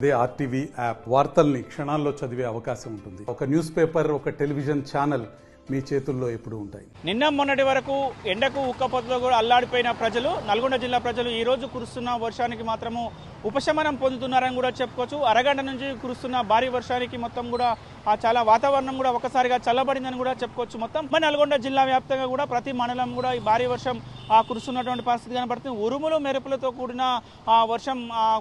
అదే RTV app వార్తల్ని క్షణాల్లో చదివే అవకాశం ఉంటుంది. ఒక న్యూస్ పేపర్, ఒక టెలివిజన్ ఛానల్ మీ చేతుల్లో ఎప్పుడూ ఉంటాయి. నిన్న మొన్నటి వరకు ఎండకు ఉక్కపోతతో కూడా అల్లాడిపోయిన ప్రజలు, నల్గొండ జిల్లా ప్రజలు ఈ రోజు కురుస్తున్న వర్షానికి మాత్రము ఉపశమనం పొందుతున్నారని కూడా చెప్పుకోవచ్చు. అరగంట నుంచి కురుస్తున్న భారీ వర్షానికి మొత్తం కూడా చాలా వాతావరణం కూడా ఒకసారిగా చల్లబడిందని కూడా చెప్పుకోవచ్చు. మొత్తం నల్గొండ జిల్లా వ్యాప్తంగా కూడా ప్రతి మండలం కూడా ఈ భారీ వర్షం కురుస్తున్నటువంటి పరిస్థితి కనపడుతుంది. ఉరుములు మెరుపులతో కూడిన వర్షం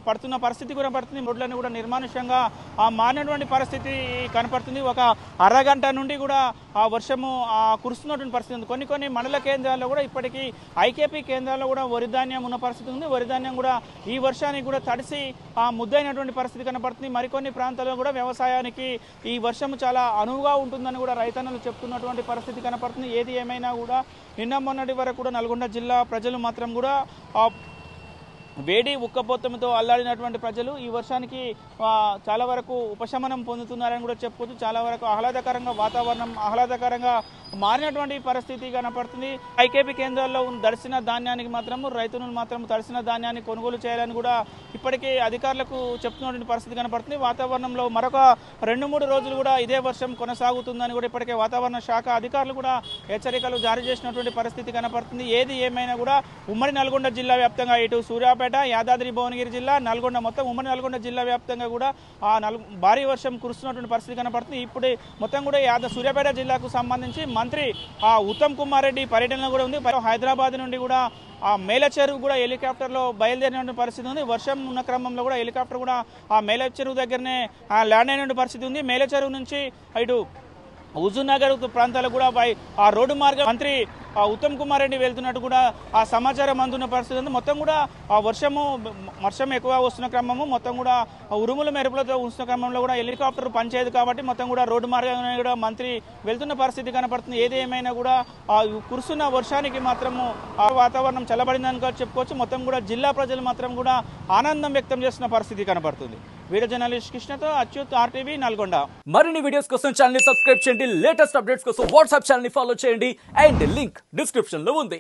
పడుతున్న పరిస్థితి కూడా పడుతుంది. రోడ్లన్నీ కూడా నిర్మానుష్యంగా మారినటువంటి పరిస్థితి కనపడుతుంది. ఒక అరగంట నుండి కూడా ఆ వర్షము కురుస్తున్నటువంటి పరిస్థితి ఉంది. కొన్ని మండల కేంద్రాల్లో కూడా ఇప్పటికీ ఐకేపీ కేంద్రాల్లో కూడా వరి ధాన్యం ఉన్న పరిస్థితి ఉంది. వరి ధాన్యం కూడా ఈ వర్షానికి కూడా తడిసి ముద్దైనటువంటి పరిస్థితి కనపడుతుంది. మరికొన్ని ప్రాంతాల్లో కూడా వ్యవసాయానికి ఈ వర్షం చాలా అనువుగా ఉంటుందని కూడా రైతన్నలు చెప్తున్నటువంటి పరిస్థితి కనపడుతుంది. ఏది ఏమైనా కూడా నిన్న మొన్నటి వరకు కూడా నల్గొండ జిల్లా ప్రజలు మాత్రం కూడా వేడి ఉక్కపోతంతో అల్లాడినటువంటి ప్రజలు ఈ వర్షానికి చాలా వరకు ఉపశమనం పొందుతున్నారని కూడా చెప్పుకోవచ్చు. చాలా వరకు ఆహ్లాదకరంగా వాతావరణం ఆహ్లాదకరంగా మారినటువంటి పరిస్థితి కనపడుతుంది. ఐకేపీ కేంద్రాల్లో తడిసిన ధాన్యానికి మాత్రము రైతులు మాత్రం తడిసిన ధాన్యాన్ని కొనుగోలు చేయాలని కూడా ఇప్పటికే అధికారులకు చెప్తున్నటువంటి పరిస్థితి కనపడుతుంది. వాతావరణంలో మరొక 2-3 రోజులు కూడా ఇదే వర్షం కొనసాగుతుందని కూడా ఇప్పటికే వాతావరణ శాఖ అధికారులు కూడా హెచ్చరికలు జారీ చేసినటువంటి పరిస్థితి కనపడుతుంది. ఏది ఏమైనా కూడా ఉమ్మడి నల్గొండ జిల్లా వ్యాప్తంగా ఇటు సూర్యాపేట, యాదాద్రి భువనగిరి జిల్లా, నల్గొండ మొత్తం ఉమ్మడి నల్గొండ జిల్లా వ్యాప్తంగా కూడా భారీ వర్షం కురుస్తున్నటువంటి పరిస్థితి కనపడుతుంది. ఇప్పుడు మొత్తం కూడా సూర్యాపేట జిల్లాకు సంబంధించి మంత్రి ఉత్తమ్ కుమార్ రెడ్డి పర్యటన కూడా ఉంది. హైదరాబాద్ నుండి కూడా మేలచెరువు కూడా హెలికాప్టర్లో బయలుదేరిన పరిస్థితి ఉంది. వర్షం ఉన్న క్రమంలో కూడా హెలికాప్టర్ కూడా మేలచెరువు దగ్గరనే ల్యాండ్ అయిన పరిస్థితి ఉంది. మేలచెరువు నుంచి ఇటు హుజూర్నగర్ ప్రాంతాలకు కూడా ఆ రోడ్డు మార్గం మంత్రి ఉత్తమ్ కుమార్ రెడ్డి వెళ్తున్నట్టు కూడా సమాచారం అందున్న పరిస్థితి ఉంది. మొత్తం కూడా వర్షం ఎక్కువ వస్తున్న క్రమము, మొత్తం కూడా ఉరుముల మెరుపులతో వస్తున్న క్రమంలో కూడా హెలికాప్టర్ పనిచేయదు కాబట్టి మొత్తం కూడా రోడ్డు మార్గంలో కూడా మంత్రి వెళ్తున్న పరిస్థితి కనపడుతుంది. ఏది ఏమైనా కూడా కురుస్తున్న వర్షానికి మాత్రము వాతావరణం చల్లబడిందని చెప్పుకోవచ్చు. మొత్తం కూడా జిల్లా ప్రజలు మాత్రం కూడా ఆనందం వ్యక్తం చేస్తున్న పరిస్థితి కనపడుతుంది. వీడియో జర్నలిస్ట్ కృష్ణతో అచ్యుత్, ఆర్టీవీ నల్గొండ. మరిన్ని వీడియోస్ కోసం ఛానల్ ని సబ్స్క్రైబ్ చేయండి. లేటెస్ట్ అప్డేట్స్ కోసం వాట్సాప్ ఛానల్ ని ఫాలో చేయండి. అండ్ లింక్ డిస్క్రిప్షన్ లో ఉంది.